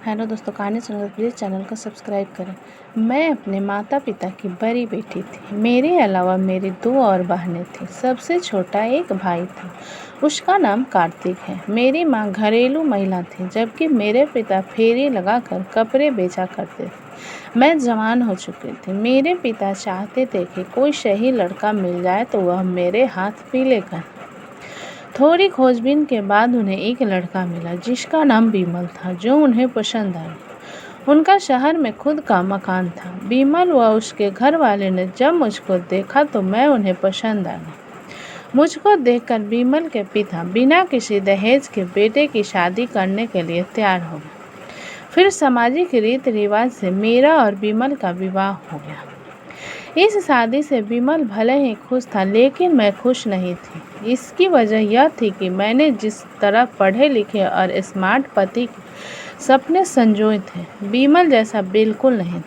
Hello दोस्तों, कहानी सुनकर प्लीज़ चैनल को सब्सक्राइब करें। मैं अपने माता पिता की बड़ी बेटी थी। मेरे अलावा मेरी 2 और बहनें थीं। सबसे छोटा एक भाई था, उसका नाम कार्तिक है। मेरी माँ घरेलू महिला थी, जबकि मेरे पिता फेरी लगाकर कपड़े बेचा करते थे। मैं जवान हो चुकी थी। मेरे पिता चाहते थे कि कोई सही लड़का मिल जाए तो वह मेरे हाथ पीले कर। थोड़ी खोजबीन के बाद उन्हें एक लड़का मिला जिसका नाम बिमल था, जो उन्हें पसंद आया। उनका शहर में खुद का मकान था। बिमल व उसके घर वाले ने जब मुझको देखा तो मैं उन्हें पसंद आ गई। मुझको देखकर बिमल के पिता बिना किसी दहेज के बेटे की शादी करने के लिए तैयार हो गए। फिर सामाजिक रीति रिवाज से मेरा और बिमल का विवाह हो गया। इस शादी से बिमल भले ही खुश था, लेकिन मैं खुश नहीं थी। इसकी वजह यह थी कि मैंने जिस तरह पढ़े लिखे और स्मार्ट पति के सपने संजोए थे, बिमल जैसा बिल्कुल नहीं था।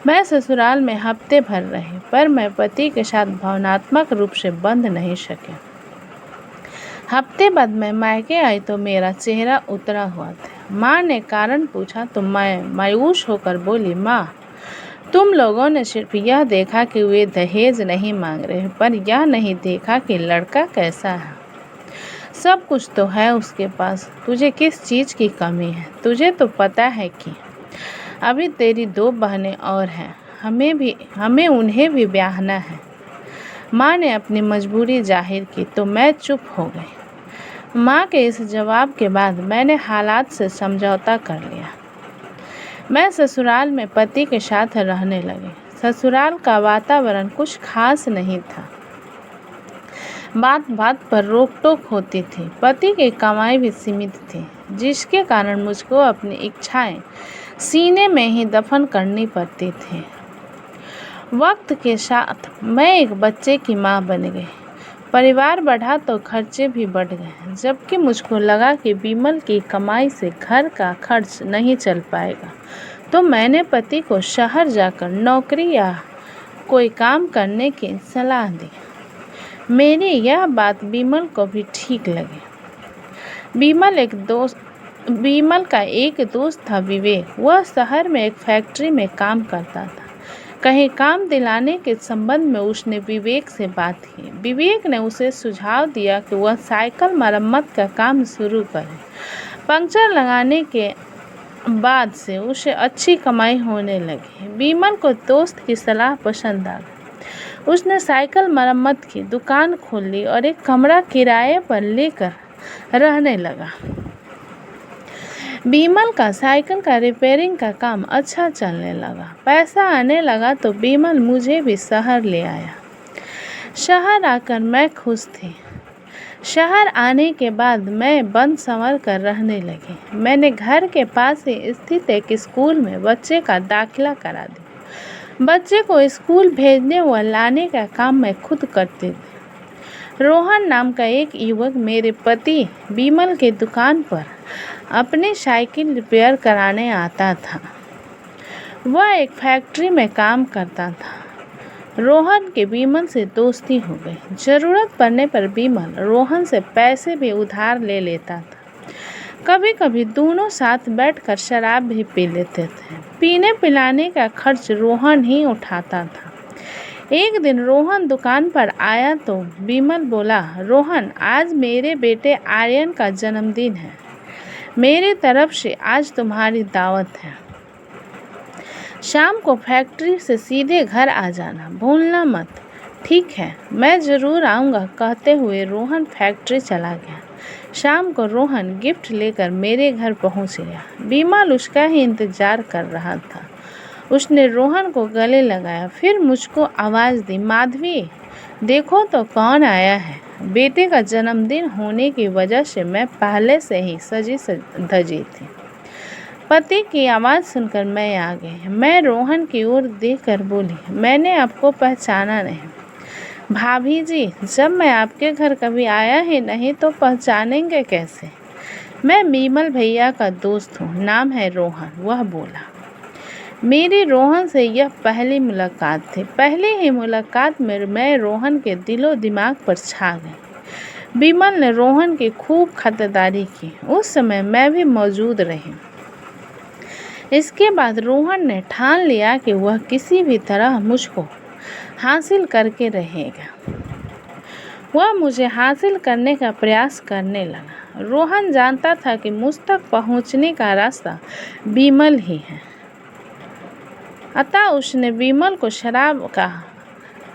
मैं ससुराल में हफ्ते भर रही, पर मैं पति के साथ भावनात्मक रूप से बंध नहीं सके। हफ्ते बाद मैं मायके आई तो मेरा चेहरा उतरा हुआ था। माँ ने कारण पूछा तो मैं मायूस होकर बोली, माँ, तुम लोगों ने सिर्फ यह देखा कि वे दहेज नहीं मांग रहे, पर यह नहीं देखा कि लड़का कैसा है। सब कुछ तो है उसके पास, तुझे किस चीज़ की कमी है? तुझे तो पता है कि अभी तेरी 2 बहनें और हैं, हमें उन्हें भी ब्याहना है। माँ ने अपनी मजबूरी जाहिर की तो मैं चुप हो गई। माँ के इस जवाब के बाद मैंने हालात से समझौता कर लिया। मैं ससुराल में पति के साथ रहने लगी। ससुराल का वातावरण कुछ खास नहीं था। बात बात पर रोक टोक होती थी। पति की कमाई भी सीमित थी, जिसके कारण मुझको अपनी इच्छाएं सीने में ही दफन करनी पड़ती थी। वक्त के साथ मैं एक बच्चे की माँ बन गई। परिवार बढ़ा तो खर्चे भी बढ़ गए। जबकि मुझको लगा कि बिमल की कमाई से घर का खर्च नहीं चल पाएगा, तो मैंने पति को शहर जाकर नौकरी या कोई काम करने की सलाह दी। मेरी यह बात बिमल को भी ठीक लगी। बिमल का एक दोस्त था, विवेक। वह शहर में एक फैक्ट्री में काम करता था। कहीं काम दिलाने के संबंध में उसने विवेक से बात की। विवेक ने उसे सुझाव दिया कि वह साइकिल मरम्मत का काम शुरू करे। पंक्चर लगाने के बाद से उसे अच्छी कमाई होने लगी। बिमल को दोस्त की सलाह पसंद आ गई। उसने साइकिल मरम्मत की दुकान खोल ली और एक कमरा किराए पर लेकर रहने लगा। बिमल का साइकिल का रिपेयरिंग का काम अच्छा चलने लगा। पैसा आने लगा तो बिमल मुझे भी शहर ले आया। शहर आकर मैं खुश थी। शहर आने के बाद मैं बंद संवर कर रहने लगी। मैंने घर के पास ही स्थित एक स्कूल में बच्चे का दाखिला करा दिया। बच्चे को स्कूल भेजने व लाने का काम मैं खुद करती थी। रोहन नाम का एक युवक मेरे पति बिमल के दुकान पर अपनी साइकिल रिपेयर कराने आता था। वह एक फैक्ट्री में काम करता था। रोहन के बिमल से दोस्ती हो गई। ज़रूरत पड़ने पर बिमल रोहन से पैसे भी उधार ले लेता था। कभी कभी दोनों साथ बैठकर शराब भी पी लेते थे। पीने पिलाने का खर्च रोहन ही उठाता था। एक दिन रोहन दुकान पर आया तो बिमल बोला, रोहन, आज मेरे बेटे आर्यन का जन्मदिन है। मेरी तरफ से आज तुम्हारी दावत है। शाम को फैक्ट्री से सीधे घर आ जाना, भूलना मत। ठीक है, मैं ज़रूर आऊँगा, कहते हुए रोहन फैक्ट्री चला गया। शाम को रोहन गिफ्ट लेकर मेरे घर पहुँच गया। बिमल उसका ही इंतज़ार कर रहा था। उसने रोहन को गले लगाया, फिर मुझको आवाज़ दी, माधवी, देखो तो कौन आया है। बेटे का जन्मदिन होने की वजह से मैं पहले से ही सजी धजी थी। पति की आवाज़ सुनकर मैं आ गई। मैं रोहन की ओर देखकर बोली, मैंने आपको पहचाना नहीं। भाभी जी, जब मैं आपके घर कभी आया ही नहीं तो पहचानेंगे कैसे? मैं बिमल भैया का दोस्त हूँ, नाम है रोहन, वह बोला। मेरी रोहन से यह पहली मुलाकात थी। पहली ही मुलाकात में मैं रोहन के दिलो दिमाग पर छा गई। बिमल ने रोहन की खूब खातिरदारी की। उस समय मैं भी मौजूद रही। इसके बाद रोहन ने ठान लिया कि वह किसी भी तरह मुझको हासिल करके रहेगा। वह मुझे हासिल करने का प्रयास करने लगा। रोहन जानता था कि मुझ तक पहुंचने का रास्ता विमल ही है, अतः उसने विमल को शराब का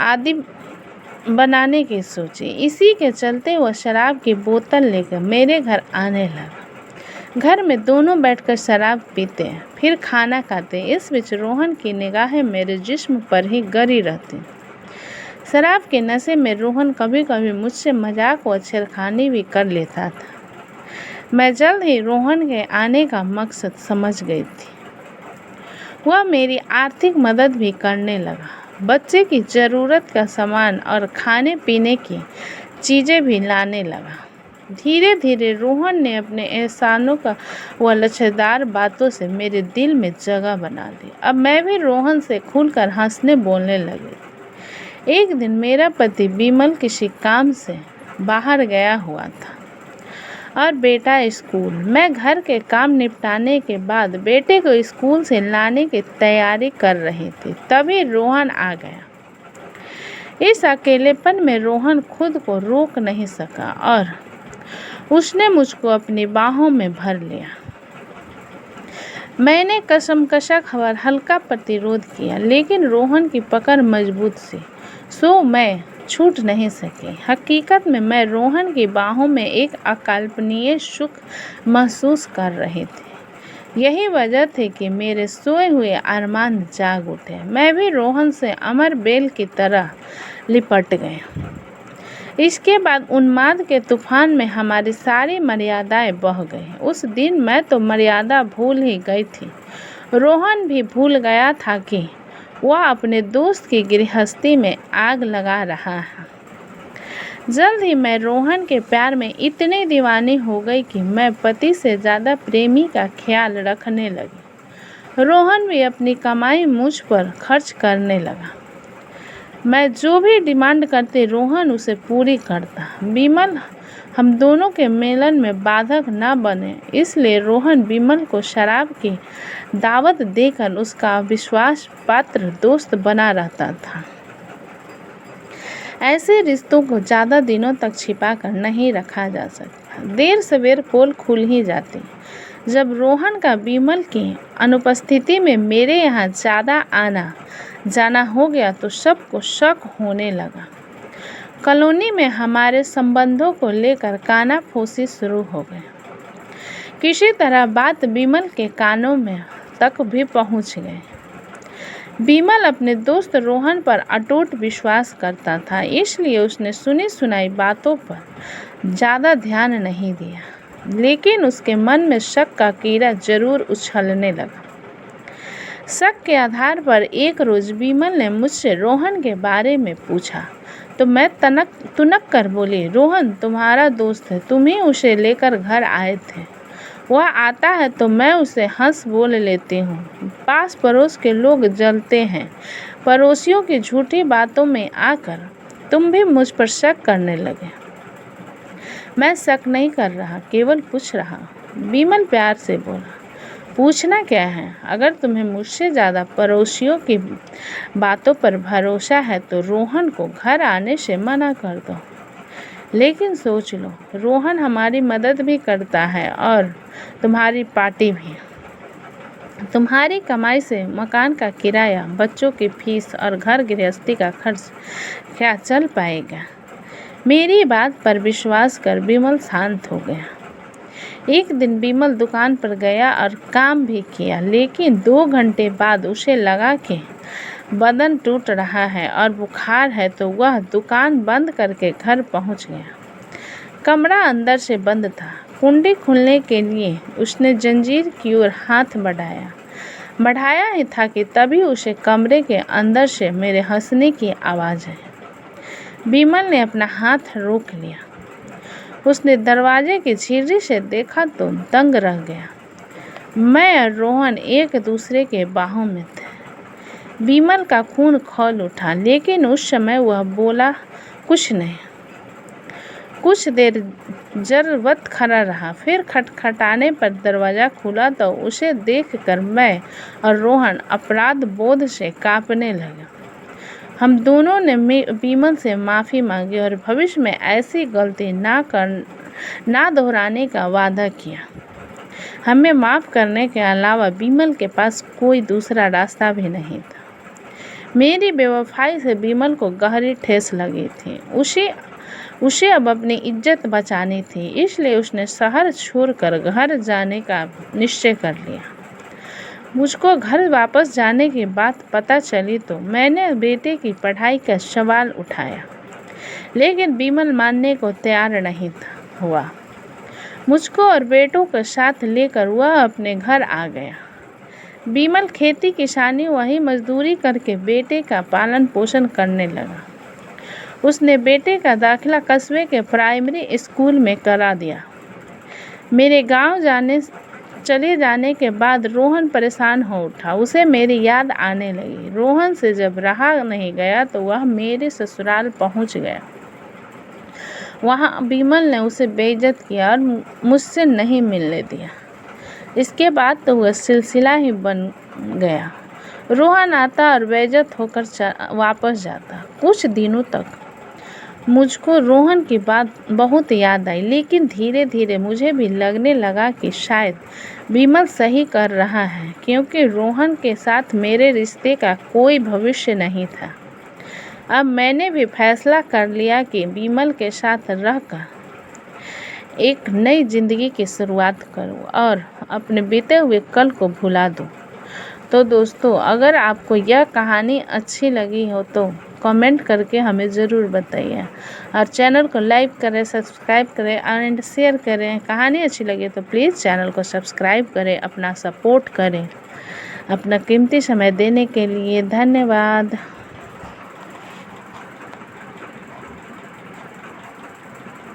आदि बनाने की सोची। इसी के चलते वह शराब की बोतल लेकर मेरे घर आने लगा। घर में दोनों बैठकर शराब पीते हैं, फिर खाना खाते। इस बीच रोहन की निगाहें मेरे जिस्म पर ही गड़ी रहती। शराब के नशे में रोहन कभी कभी मुझसे मजाक व छेड़खानी भी कर लेता था। मैं जल्द ही रोहन के आने का मकसद समझ गई थी। वह मेरी आर्थिक मदद भी करने लगा। बच्चे की ज़रूरत का सामान और खाने पीने की चीज़ें भी लाने लगा। धीरे धीरे रोहन ने अपने एहसानों का व लचकदार बातों से मेरे दिल में जगह बना ली। अब मैं भी रोहन से खुलकर हंसने बोलने लगी। एक दिन मेरा पति विमल किसी काम से बाहर गया हुआ था और बेटा स्कूल। मैं घर के काम निपटाने के बाद बेटे को स्कूल से लाने की तैयारी कर रही थी, तभी रोहन आ गया। इस अकेलेपन में रोहन खुद को रोक नहीं सका और उसने मुझको अपनी बाहों में भर लिया। मैंने कसमकशा हल्का प्रतिरोध किया, लेकिन रोहन की पकड़ मजबूत थी, सो मैं छूट नहीं सकी। हकीकत में मैं रोहन की बाहों में एक अकल्पनीय सुख महसूस कर रही थी। यही वजह थी कि मेरे सोए हुए अरमान जाग उठे। मैं भी रोहन से अमर बेल की तरह लिपट गई। इसके बाद उन्माद के तूफान में हमारी सारी मर्यादाएं बह गईं। उस दिन मैं तो मर्यादा भूल ही गई थी। रोहन भी भूल गया था कि वह अपने दोस्त की गृहस्थी में आग लगा रहा है। जल्द ही मैं रोहन के प्यार में इतनी दीवानी हो गई कि मैं पति से ज़्यादा प्रेमी का ख्याल रखने लगी। रोहन भी अपनी कमाई मुझ पर खर्च करने लगा। मैं जो भी डिमांड करती रोहन उसे पूरी करता। विमल हम दोनों के मिलन में बाधक न बने, इसलिए रोहन विमल को शराब की दावत देकर उसका विश्वास पात्र दोस्त बना रहता था। ऐसे रिश्तों को ज़्यादा दिनों तक छिपा कर नहीं रखा जा सकता। देर सवेर पोल खुल ही जाती। जब रोहन का विमल की अनुपस्थिति में मेरे यहाँ ज़्यादा आना जाना हो गया तो सबको शक होने लगा। कॉलोनी में हमारे संबंधों को लेकर कानाफूसी शुरू हो गई। किसी तरह बात विमल के कानों में तक भी पहुंच गई। विमल अपने दोस्त रोहन पर अटूट विश्वास करता था, इसलिए उसने सुनी सुनाई बातों पर ज़्यादा ध्यान नहीं दिया, लेकिन उसके मन में शक का कीड़ा जरूर उछलने लगा। शक के आधार पर एक रोज़ विमल ने मुझसे रोहन के बारे में पूछा तो मैं तुनक कर बोली, रोहन तुम्हारा दोस्त है, तुम ही उसे लेकर घर आए थे। वह आता है तो मैं उसे हंस बोल लेती हूँ। पास पड़ोस के लोग जलते हैं। पड़ोसियों की झूठी बातों में आकर तुम भी मुझ पर शक करने लगे। मैं शक नहीं कर रहा, केवल पूछ रहा। विमल प्यार से बोला, पूछना क्या है? अगर तुम्हें मुझसे ज़्यादा पड़ोसियों की बातों पर भरोसा है तो रोहन को घर आने से मना कर दो। लेकिन सोच लो, रोहन हमारी मदद भी करता है और तुम्हारी पार्टी भी। तुम्हारी कमाई से मकान का किराया, बच्चों की फीस और घर गृहस्थी का खर्च क्या चल पाएगा? मेरी बात पर विश्वास कर विमल शांत हो गया। एक दिन विमल दुकान पर गया और काम भी किया, लेकिन 2 घंटे बाद उसे लगा कि बदन टूट रहा है और बुखार है, तो वह दुकान बंद करके घर पहुंच गया। कमरा अंदर से बंद था। कुंडी खोलने के लिए उसने जंजीर की ओर हाथ बढ़ाया ही था कि तभी उसे कमरे के अंदर से मेरे हंसने की आवाज़ आई। विमल ने अपना हाथ रोक लिया। उसने दरवाजे की झिर्री से देखा तो दंग रह गया। मैं और रोहन एक दूसरे के बाहों में थे। विमल का खून खौल उठा, लेकिन उस समय वह बोला कुछ नहीं। कुछ देर जरवत खड़ा रहा। फिर खटखटाने पर दरवाज़ा खुला तो उसे देखकर मैं और रोहन अपराध बोध से कांपने लगे। हम दोनों ने विमल से माफ़ी मांगी और भविष्य में ऐसी गलती ना दोहराने का वादा किया। हमें माफ़ करने के अलावा विमल के पास कोई दूसरा रास्ता भी नहीं था। मेरी बेवफाई से विमल को गहरी ठेस लगी थी। उसे अब अपनी इज्जत बचानी थी, इसलिए उसने शहर छोड़कर घर जाने का निश्चय कर लिया। मुझको घर वापस जाने की बात पता चली तो मैंने बेटे की पढ़ाई का सवाल उठाया, लेकिन विमल मानने को तैयार नहीं हुआ। मुझको और बेटों के साथ लेकर वह अपने घर आ गया। विमल खेती किसानी वही मजदूरी करके बेटे का पालन पोषण करने लगा। उसने बेटे का दाखिला कस्बे के प्राइमरी स्कूल में करा दिया। मेरे गांव चले जाने के बाद रोहन परेशान हो उठा। उसे मेरी याद आने लगी। रोहन से जब रहा नहीं गया तो वह मेरे ससुराल पहुंच गया। वहाँ विमल ने उसे बेइज्जत किया और मुझसे नहीं मिलने दिया। इसके बाद तो वह सिलसिला ही बन गया। रोहन आता और बेइज्जत होकर वापस जाता। कुछ दिनों तक मुझको रोहन की बात बहुत याद आई, लेकिन धीरे धीरे मुझे भी लगने लगा कि शायद विमल सही कर रहा है, क्योंकि रोहन के साथ मेरे रिश्ते का कोई भविष्य नहीं था। अब मैंने भी फैसला कर लिया कि विमल के साथ रहकर एक नई ज़िंदगी की शुरुआत करूं और अपने बीते हुए कल को भुला दूं। तो दोस्तों, अगर आपको यह कहानी अच्छी लगी हो तो कमेंट करके हमें ज़रूर बताइए और चैनल को लाइक करें, सब्सक्राइब करें एंड शेयर करें। कहानी अच्छी लगे तो प्लीज़ चैनल को सब्सक्राइब करें, अपना सपोर्ट करें। अपना कीमती समय देने के लिए धन्यवाद।